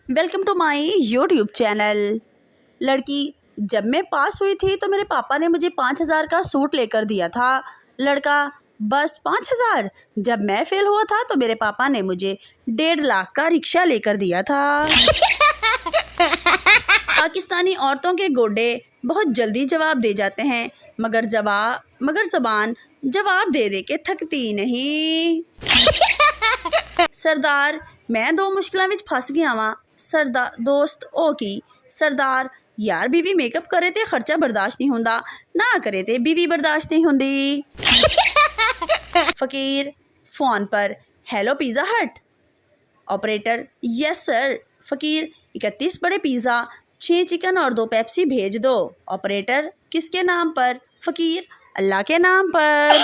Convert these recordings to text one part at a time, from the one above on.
Welcome to my YouTube channel. लड़की, जब मैं पास हुई थी तो मेरे पापा ने मुझे 5,000 का सूट लेकर दिया था। लड़का, बस 5,000? जब मैं फेल हुआ था तो मेरे पापा ने मुझे 1.5 लाख का रिक्शा लेकर दिया था। पाकिस्तानी औरतों के गोडे बहुत जल्दी जवाब दे जाते हैं, मगर ज़बान जवाब दे दे के थकती नहीं। सरदार, मैं 2 मुश्किलों में फस गया वां। दोस्त ओ की सरदार, यार बीवी मेकअप करे ते खर्चा बर्दाश्त नहीं होंदा, ना करे ते बीवी बर्दाश्त नहीं होंदी। फकीर फ़ोन पर, हेलो पिज़्ज़ा हट। Operator, yes sir. फकीर, 31 बड़े पिज़्ज़ा, 6 चिकन और 2 पेप्सी भेज दो। ऑपरेटर, किसके नाम पर? फकीर, अल्लाह के नाम पर।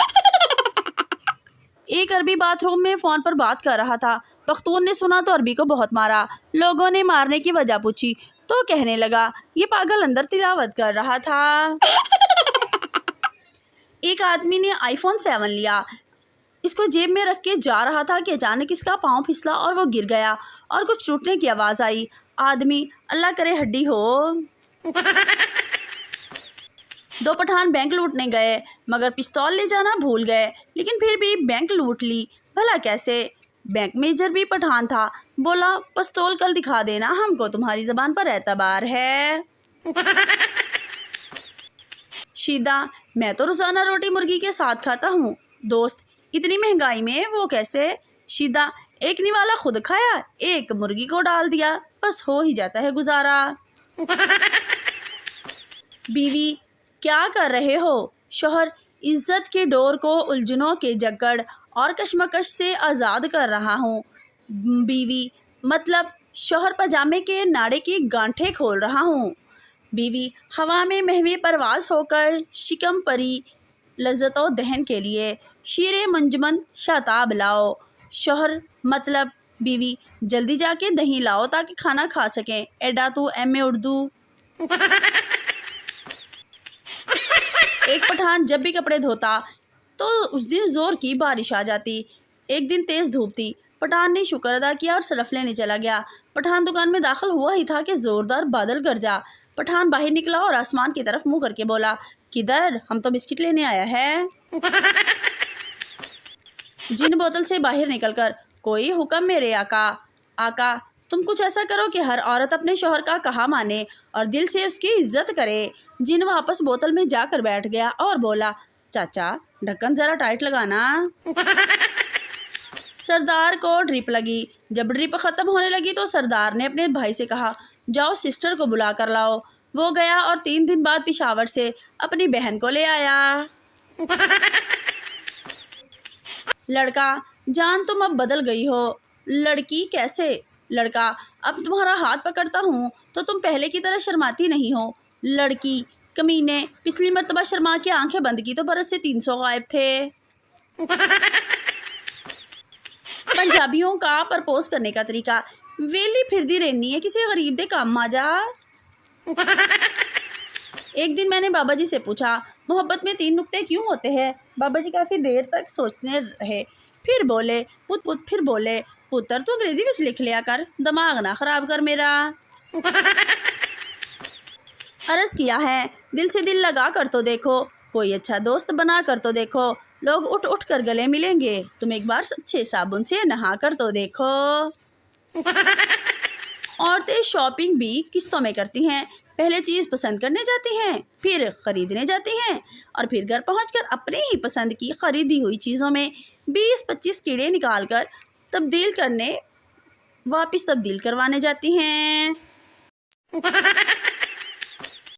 एक अरबी बाथरूम में फ़ोन पर बात कर रहा था। पख्तून ने सुना तो अरबी को बहुत मारा। लोगों ने मारने की वजह पूछी तो कहने लगा, ये पागल अंदर तिलावत कर रहा था। एक आदमी ने आईफोन 7 लिया, इसको जेब में रख के जा रहा था कि अचानक इसका पाँव फिसला और वो गिर गया और कुछ टूटने की आवाज़ आई। आदमी, अल्लाह करे हड्डी हो। 2 पठान बैंक लूटने गए, मगर पिस्तौल ले जाना भूल गए, लेकिन फिर भी बैंक लूट ली। भला कैसे? बैंक मैनेजर भी पठान था, बोला, पिस्तौल कल दिखा देना, हमको तुम्हारी ज़बान पर एतबार है। शीदा, मैं तो रोज़ाना रोटी मुर्गी के साथ खाता हूँ। दोस्त, इतनी महंगाई में वो कैसे? शीदा, एक निवाला खुद खाया, एक मुर्गी को डाल दिया, बस हो ही जाता है गुजारा। बीवी, क्या कर रहे हो? शौहर, इज्जत के डोर को उलझनों के जकड़ और कशमकश से आज़ाद कर रहा हूँ। बीवी, मतलब शौहर, पजामे के नाड़े की गांठें खोल रहा हूँ। बीवी, हवा में महवी परवास होकर शिकम परी लज्जतो दहन के लिए शीरे मंजमन शाताब लाओ। शौहर, मतलब बीवी, जल्दी जाके दही लाओ ताकि खाना खा सकें। एडा तू एम.ए. उर्दू। एक पठान जब भी कपड़े धोता तो उस दिन ज़ोर की बारिश आ जाती। एक दिन तेज़ धूप थी। पठान ने शुक्र अदा किया और सरफ लेने चला गया। पठान दुकान में दाखिल हुआ ही था कि ज़ोरदार बादल गरजा। पठान बाहर निकला और आसमान की तरफ मुँह करके बोला, किधर? हम तो बिस्किट लेने आया है। जिन बोतल से बाहर निकलकर, कोई हुक्म मेरे आका। आका, तुम कुछ ऐसा करो कि हर औरत अपने शौहर का कहा माने और दिल से उसकी इज्जत करे। जिन वापस बोतल में जाकर बैठ गया और बोला, चाचा ढक्कन ज़रा टाइट लगाना। सरदार को ड्रिप लगी। जब ड्रिप ख़त्म होने लगी तो सरदार ने अपने भाई से कहा, जाओ सिस्टर को बुला कर लाओ। वो गया और 3 दिन बाद पिशावर से अपनी बहन को ले आया। लड़का, जान तुम अब बदल गई हो। लड़की, कैसे? लड़का, अब तुम्हारा हाथ पकड़ता हूँ तो तुम पहले की तरह शर्माती नहीं हो। लड़की, कमीने, पिछली मर्तबा शर्मा के आंखें बंद की तो बरस से 300 गायब थे। पंजाबियों का प्रपोज करने का तरीका, वेली फिरदी रहनी है, किसी गरीब दे काम आ जा। एक दिन मैंने बाबा जी से पूछा, मोहब्बत में 3 नुक्ते क्यों होते हैं? बाबा जी काफ़ी देर तक सोचने रहे, फिर बोले, पुत्र तू अंग्रेजी में लिख लिया कर, दिमाग ना ख़राब कर मेरा। अर्ज़ किया है, दिल से दिल लगा कर तो देखो, कोई अच्छा दोस्त बना कर तो देखो, लोग उठ उठ कर गले मिलेंगे, तुम एक बार अच्छे साबुन से नहा कर तो देखो। औरतें शॉपिंग भी किस्तों में करती हैं। पहले चीज़ पसंद करने जाती हैं, फिर ख़रीदने जाती हैं और फिर घर पहुंचकर अपनी ही पसंद की ख़रीदी हुई चीज़ों में 20-25 कीड़े निकाल कर वापस तब्दील करवाने जाती हैं।